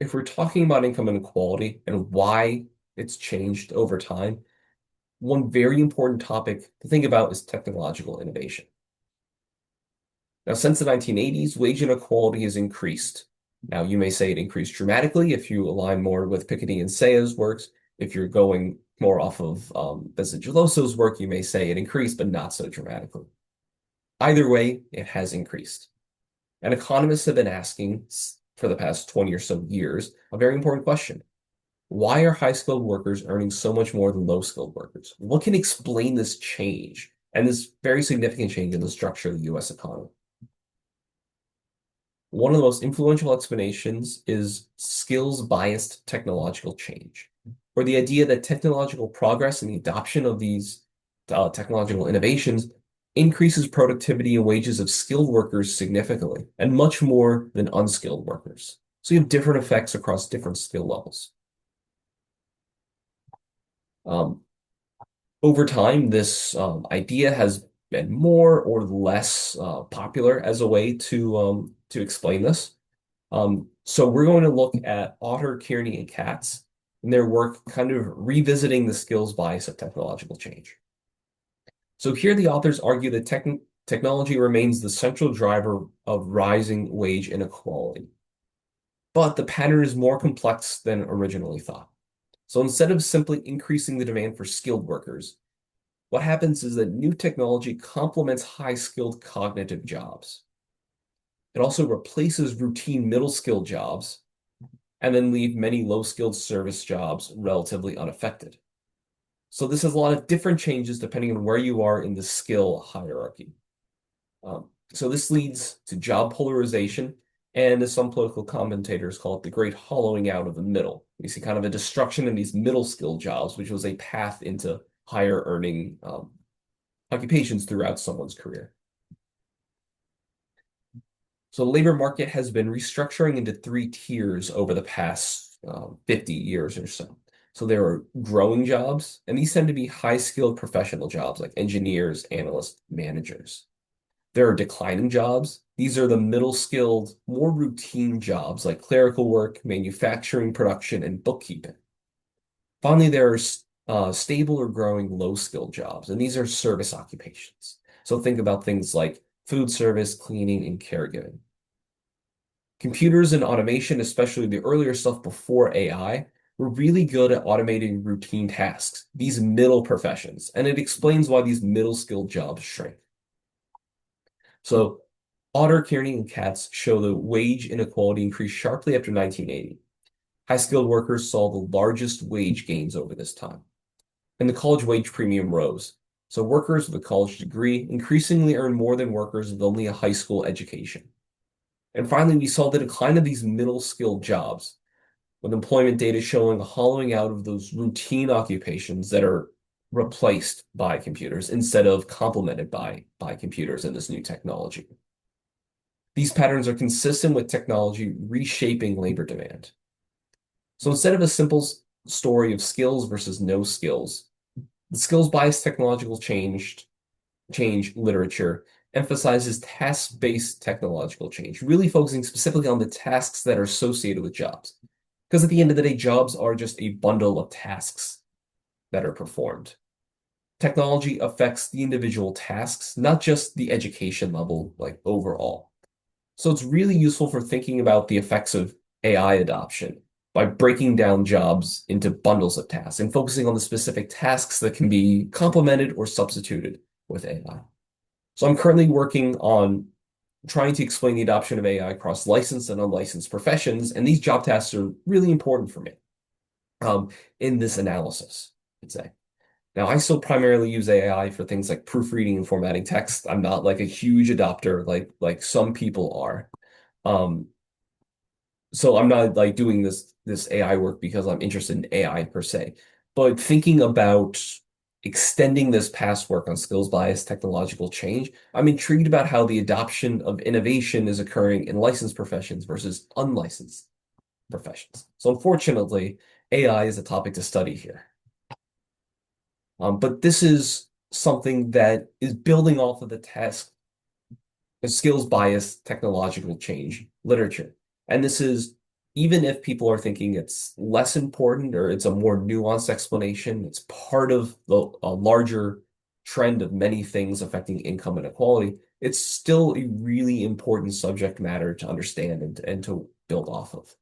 if we're talking about income inequality and why it's changed over time, one very important topic to think about is technological innovation. Now, since the 1980s, wage inequality has increased. Now, you may say it increased dramatically if you align more with Piketty and Sayers' works. If you're going more off of Bezzagelloso's work, you may say it increased, but not so dramatically. Either way, it has increased. And economists have been asking for the past 20 or so years a very important question. Why are high-skilled workers earning so much more than low-skilled workers? What can explain this change and this very significant change in the structure of the US economy? One of the most influential explanations is skills-biased technological change, or the idea that technological progress and the adoption of these technological innovations increases productivity and wages of skilled workers significantly, and much more than unskilled workers. So you have different effects across different skill levels. Um, Over time, this idea has been more or less popular as a way to explain this. So we're going to look at Otter, Kearney, and Katz and their work kind of revisiting the skills bias of technological change. So here the authors argue that technology remains the central driver of rising wage inequality, but the pattern is more complex than originally thought. So instead of simply increasing the demand for skilled workers, what happens is that new technology complements high-skilled cognitive jobs. It also replaces routine middle-skilled jobs and then leave many low-skilled service jobs relatively unaffected. So this has a lot of different changes depending on where you are in the skill hierarchy. So this leads to job polarization, and as some political commentators call it, the great hollowing out of the middle. We see kind of a destruction in these middle skill jobs, which was a path into higher earning occupations throughout someone's career. So the labor market has been restructuring into three tiers over the past 50 years or so. So there are growing jobs, and these tend to be high-skilled professional jobs like engineers, analysts, managers. There are declining jobs. These are the middle-skilled, more routine jobs like clerical work, manufacturing, production, and bookkeeping. Finally, there are stable or growing low-skilled jobs, and these are service occupations. So think about things like food service, cleaning, and caregiving. Computers and automation, especially the earlier stuff before AI, were really good at automating routine tasks, these middle professions, and it explains why these middle-skilled jobs shrink. So Otter, Kearney, and Katz show the wage inequality increased sharply after 1980. High-skilled workers saw the largest wage gains over this time, and the college wage premium rose. So workers with a college degree increasingly earn more than workers with only a high school education. And finally, we saw the decline of these middle-skilled jobs, with employment data showing a hollowing out of those routine occupations that are replaced by computers instead of complemented by computers in this new technology. These patterns are consistent with technology reshaping labor demand. So instead of a simple story of skills versus no skills, the skills bias technological change literature emphasizes task-based technological change, really focusing specifically on the tasks that are associated with jobs. Because at the end of the day, jobs are just a bundle of tasks that are performed. Technology affects the individual tasks, not just the education level, like overall. So it's really useful for thinking about the effects of AI adoption by breaking down jobs into bundles of tasks and focusing on the specific tasks that can be complemented or substituted with AI. So I'm currently working on trying to explain the adoption of AI across licensed and unlicensed professions, and these job tasks are really important for me in this analysis, I'd say. Now, I still primarily use AI for things like proofreading and formatting text. I'm not like a huge adopter like some people are. Um, so I'm not like doing this AI work because I'm interested in AI per se, but thinking about extending this past work on skills bias technological change, I'm intrigued about how the adoption of innovation is occurring in licensed professions versus unlicensed professions. So unfortunately, AI is a topic to study here. But this is something that is building off of the task, the skills bias technological change literature. And this is even if people are thinking it's less important or it's a more nuanced explanation, it's part of a larger trend of many things affecting income inequality. It's still a really important subject matter to understand and to build off of.